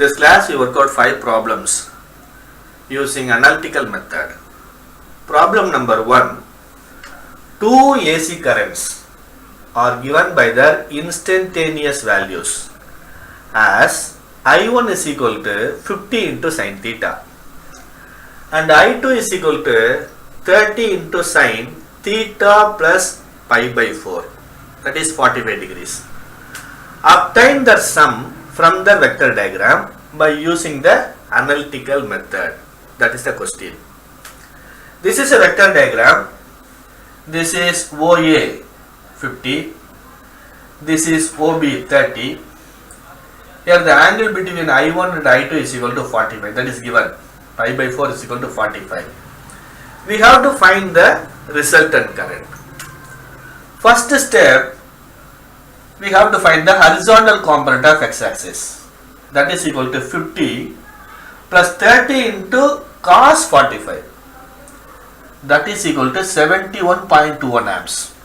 This class we work out 5 problems using analytical method. Problem number 1. Two AC currents are given by their instantaneous values as I1 is equal to 50 into sin theta and I2 is equal to 30 into sin theta plus pi by 4, that is 45 degrees. Obtain the sum from the vector diagram by using the analytical method. That is the question. This is a vector diagram. This is OA 50. This is OB 30. Here the angle between I1 and I2 is equal to 45. That is given. Pi by 4 is equal to 45. We have to find the resultant current. First step, we have to find the horizontal component of x-axis. That is equal to 50 plus 30 into cos 45. That is equal to 71.21 amps.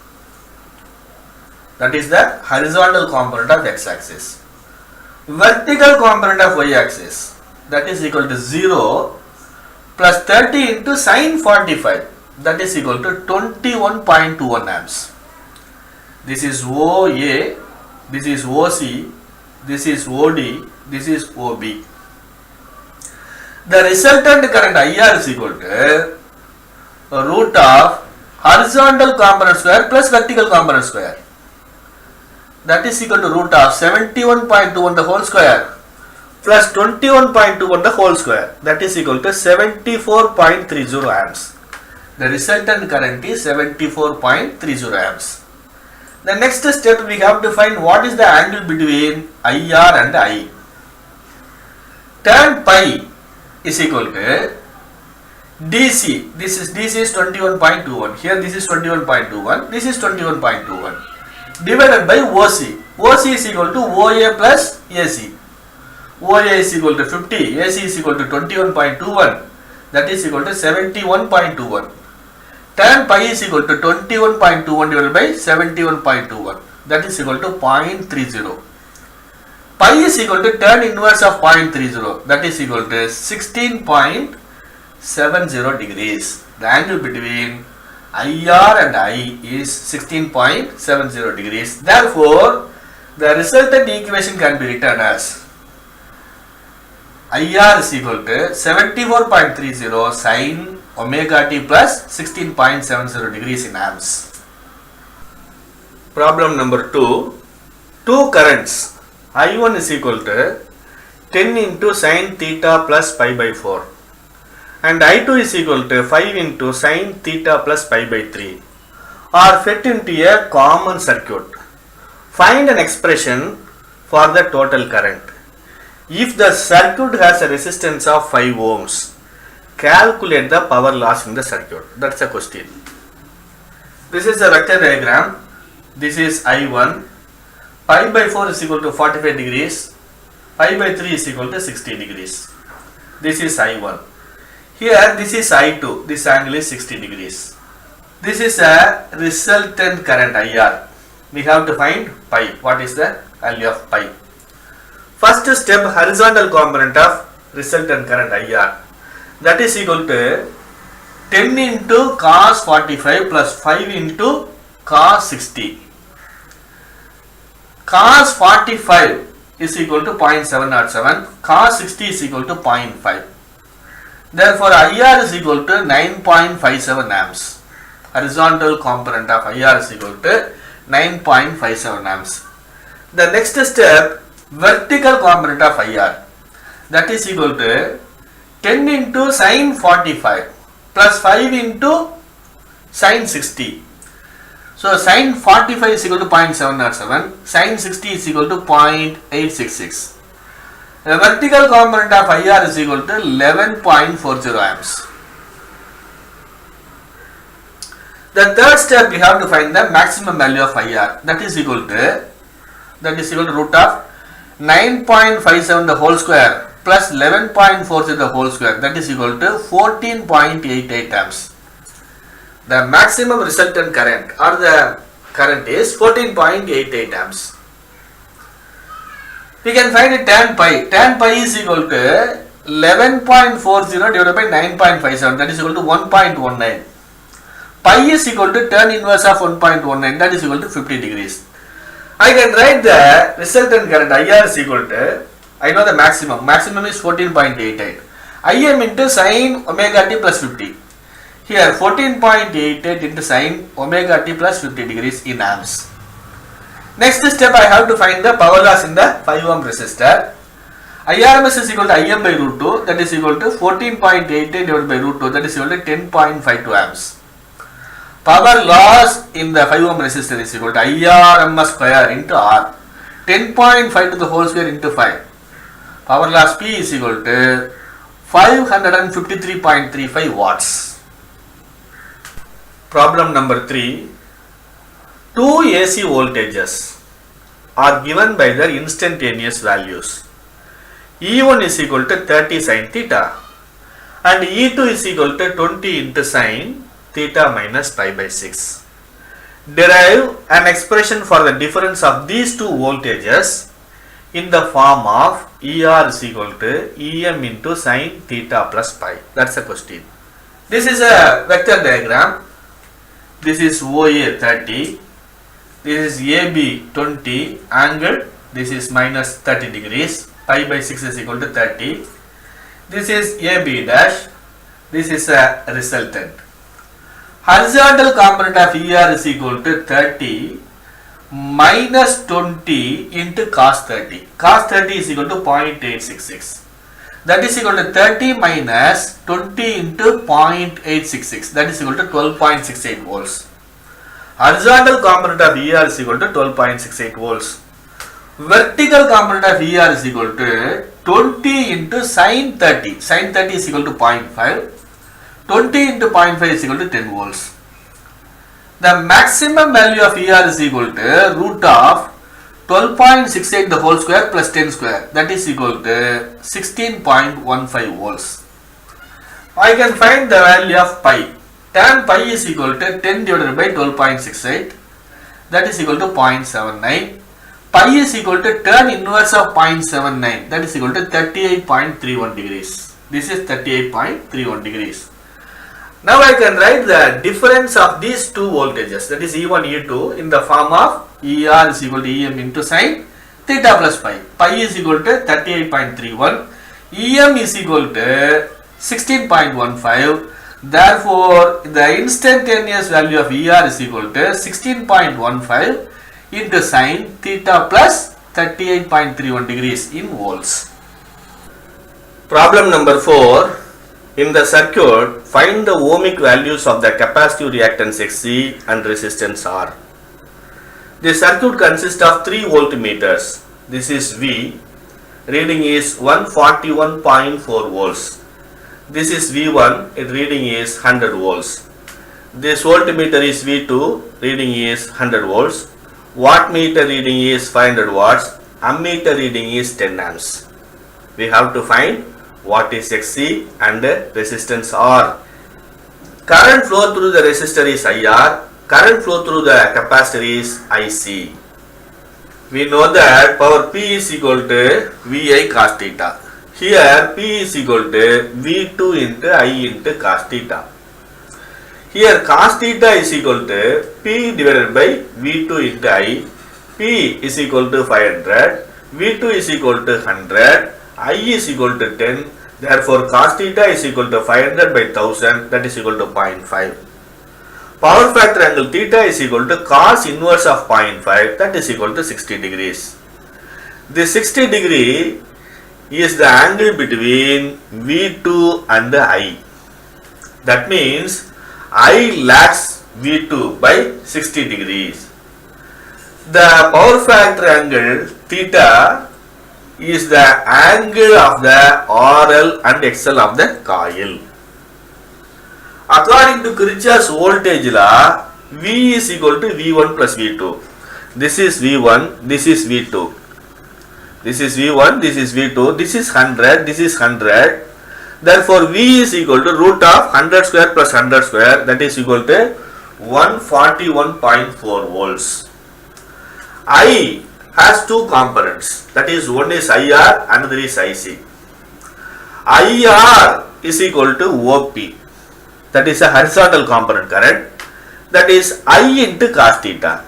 That is the horizontal component of x-axis. Vertical component of y-axis, that is equal to 0 plus 30 into sin 45. That is equal to 21.21 amps. This is OA, this is OC, this is OD, this is OB. The resultant current IR is equal to root of horizontal component square plus vertical component square. That is equal to root of 71.21 the whole square plus 21.21 the whole square. That is equal to 74.30 amps. The resultant current is 74.30 amps. The next step, we have to find what is the angle between IR and I. Tan pi is equal to DC. This is 21.21. Here this is 21.21. This is 21.21. Divided by OC. OC is equal to OA plus AC. OA is equal to 50. AC is equal to 21.21. That is equal to 71.21. Tan pi is equal to 21.21 divided by 71.21. That is equal to 0.30. Pi is equal to tan inverse of 0.30. That is equal to 16.70 degrees. The angle between IR and I is 16.70 degrees. Therefore, the resultant equation can be written as IR is equal to 74.30 sin omega t plus 16.70 degrees in amps. Problem number 2. Two currents I1 is equal to 10 into sin theta plus pi by 4 and I2 is equal to 5 into sin theta plus pi by 3 are fed into a common circuit. Find an expression for the total current. If the circuit has a resistance of 5 ohms, calculate the power loss in the circuit. That's a question. This is a vector diagram. This is I1. Pi by 4 is equal to 45 degrees. Pi by 3 is equal to 60 degrees. This is I1. Here this is I2. This angle is 60 degrees. This is a resultant current IR. We have to find pi. What is the value of pi? First step, horizontal component of resultant current IR. That is equal to 10 into cos 45 plus 5 into cos 60. Cos 45 is equal to 0.707. Cos 60 is equal to 0.5. Therefore, IR is equal to 9.57 amps. Horizontal component of IR is equal to 9.57 amps. The next step, vertical component of IR. That is equal to 10 into sin 45 plus 5 into sin 60. So sin 45 is equal to 0.707, sin 60 is equal to 0.866. The vertical component of IR is equal to 11.40 amps. The third step, we have to find the maximum value of IR. That is equal to root of 9.57 the whole square plus 11.40 the whole square. That is equal to 14.88 amps. The maximum resultant current or the current is 14.88 amps. We can find it tan pi. Tan pi is equal to 11.40 divided by 9.57, that is equal to 1.19. Pi is equal to tan inverse of 1.19, that is equal to 50 degrees. I can write the resultant current IR is equal to, I know the maximum is 14.88. Im into sin omega t plus 50. Here 14.88 into sin omega t plus 50 degrees in amps. Next step, I have to find the power loss in the 5 ohm resistor. IRMS is equal to Im by root 2, that is equal to 14.88 divided by root 2, that is equal to 10.52 amps. Power loss in the 5 ohm resistor is equal to IRMS square into R. 10.5 to the whole square into 5. Power loss P is equal to 553.35 watts. Problem number 3. Two AC voltages are given by their instantaneous values. E1 is equal to 30 sin theta and E2 is equal to 20 into sin theta minus pi by 6. Derive an expression for the difference of these two voltages in the form of ER is equal to EM into sin theta plus pi. That's the question. This is a vector diagram. This is OA 30. This is AB 20 angle. This is minus 30 degrees. Pi by 6 is equal to 30. This is AB dash. This is a resultant. Horizontal component of ER is equal to 30 minus 20 into cos 30. Cos 30 is equal to 0.866. That is equal to 30 minus 20 into 0.866. That is equal to 12.68 volts. Horizontal component of ER is equal to 12.68 volts. Vertical component of ER is equal to 20 into sin 30. Sin 30 is equal to 0.5. 20 into 0.5 is equal to 10 volts. The maximum value of ER is equal to root of 12.68 the whole square plus 10 square. That is equal to 16.15 volts. I can find the value of pi. Tan pi is equal to 10 divided by 12.68. That is equal to 0.79. Pi is equal to tan inverse of 0.79. That is equal to 38.31 degrees. This is 38.31 degrees. Now I can write the difference of these two voltages, that is E1, E2, in the form of ER is equal to EM into sin theta plus pi. Pi is equal to 38.31. EM is equal to 16.15. Therefore, the instantaneous value of ER is equal to 16.15 into sin theta plus 38.31 degrees in volts. Problem number 4. In the circuit, find the ohmic values of the capacitive reactance Xc and resistance R. The circuit consists of 3 voltmeters. This is V. Reading is 141.4 volts. This is V1. Its reading is 100 volts. This voltmeter is V2. Reading is 100 volts. Wattmeter reading is 500 watts. Ammeter reading is 10 amps. We have to find what is Xc and resistance R. Current flow through the resistor is IR. Current flow through the capacitor is IC. We know that power P is equal to VI cos theta. Here P is equal to V2 into I into cos theta. Here cos theta is equal to P divided by V2 into I. P is equal to 500. V2 is equal to 100. I is equal to 10. Therefore, cos theta is equal to 500 by 1000, that is equal to 0.5. Power factor angle theta is equal to cos inverse of 0.5, that is equal to 60 degrees. The 60 degree is the angle between V2 and I. That means I lags V2 by 60 degrees. The power factor angle theta is the angle of the RL and XL of the coil. According to Kirchhoff's voltage law, V is equal to V1 plus V2. This is V1, this is V2. This is V1, this is V2, this is 100, this is 100. Therefore, V is equal to root of 100 square plus 100 square, that is equal to 141.4 volts. I has two components. That is, one is IR, another is IC. IR is equal to OP. That is a horizontal component, correct? That is I into cos theta.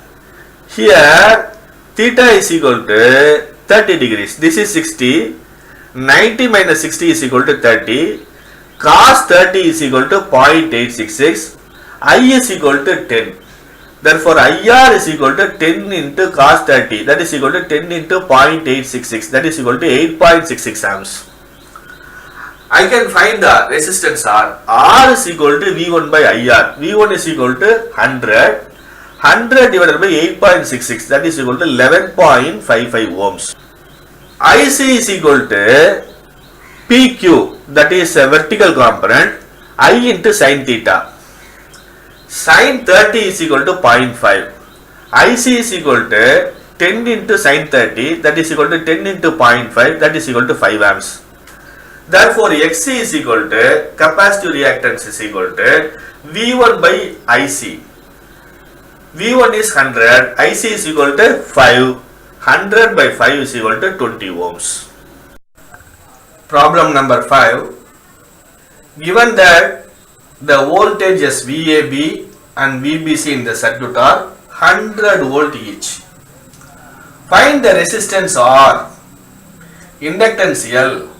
Here, theta is equal to 30 degrees. This is 60. 90 minus 60 is equal to 30. Cos 30 is equal to 0.866. I is equal to 10. Therefore, IR is equal to 10 into cos 30. That is equal to 10 into 0.866. That is equal to 8.66 amps. I can find the resistance R. R is equal to V1 by IR. V1 is equal to 100. 100 divided by 8.66. That is equal to 11.55 ohms. IC is equal to PQ. That is a vertical component. I into sin theta. Sin 30 is equal to 0.5. IC is equal to 10 into sin 30. That is equal to 10 into 0.5. That is equal to 5 amps. Therefore, XC is equal to capacitive reactance is equal to V1 by IC. V1 is 100. IC is equal to 5. 100 by 5 is equal to 20 ohms. Problem number 5. Given that the voltages VAB and VBC in the circuit are 100 volt each. Find the resistance R, inductance L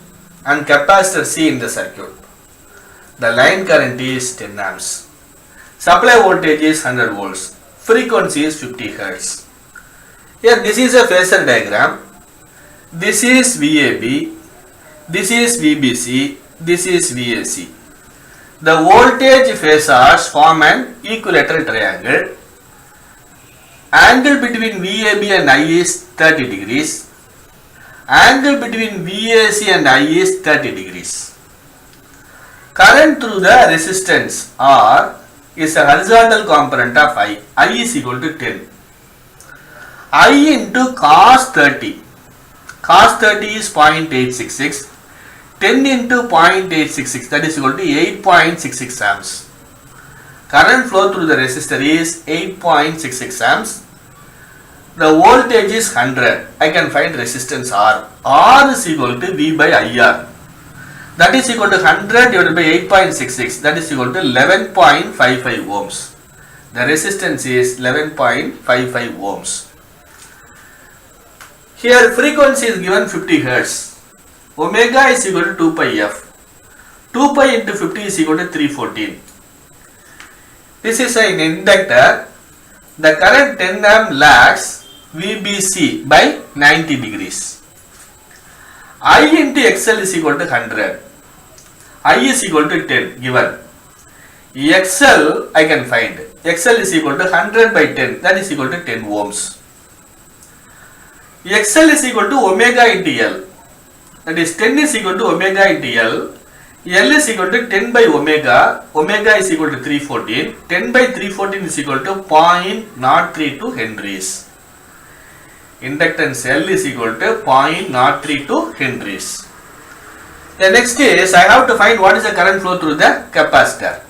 and capacitor C in the circuit. The line current is 10 amps. Supply voltage is 100 volts. Frequency is 50 Hz. Here this is a phasor diagram. This is VAB. This is VBC. This is VAC. The voltage phasors form an equilateral triangle. Angle between VAB and I is 30 degrees. Angle between VAC and I is 30 degrees. Current through the resistance R is a horizontal component of I. I is equal to 10. I into cos 30. Cos 30 is 0.866. 10 into 0.866, that is equal to 8.66 amps. Current flow through the resistor is 8.66 amps. The voltage is 100. I can find resistance R. R is equal to V by IR. That is equal to 100 divided by 8.66. That is equal to 11.55 ohms. The resistance is 11.55 ohms. Here frequency is given 50 Hz. Omega is equal to 2 pi f. 2 pi into 50 is equal to 314. This is an inductor. The current 10 amp lags VBC by 90 degrees. I into XL is equal to 100. I is equal to 10 given. XL I can find. XL is equal to 100 by 10. That is equal to 10 ohms. XL is equal to omega into L. That is 10 is equal to omega into L. L is equal to 10 by omega. Omega is equal to 314. 10 by 314 is equal to 0.032 Henries. Inductance L is equal to 0.032 Henries. The next is I have to find what is the current flow through the capacitor.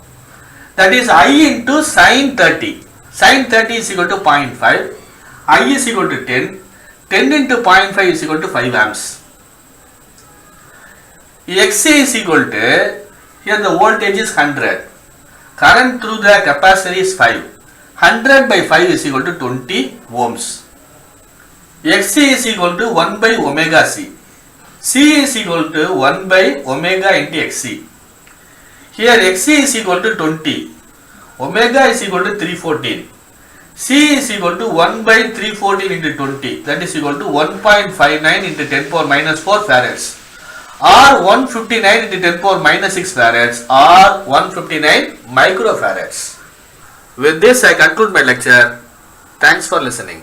That is I into sin 30. Sin 30 is equal to 0.5. I is equal to 10. 10 into 0.5 is equal to 5 amps. XC is equal to, here the voltage is 100. Current through the capacitor is 5. 100 by 5 is equal to 20 ohms. XC is equal to 1 by omega C. C is equal to 1 by omega into XC. Here XC is equal to 20. Omega is equal to 314. C is equal to 1 by 314 into 20. That is equal to 1.59 into 10 power minus 4 farads. Or 159 into 10 power minus 6 farads. Or 159 microfarads. With this I conclude my lecture. Thanks for listening.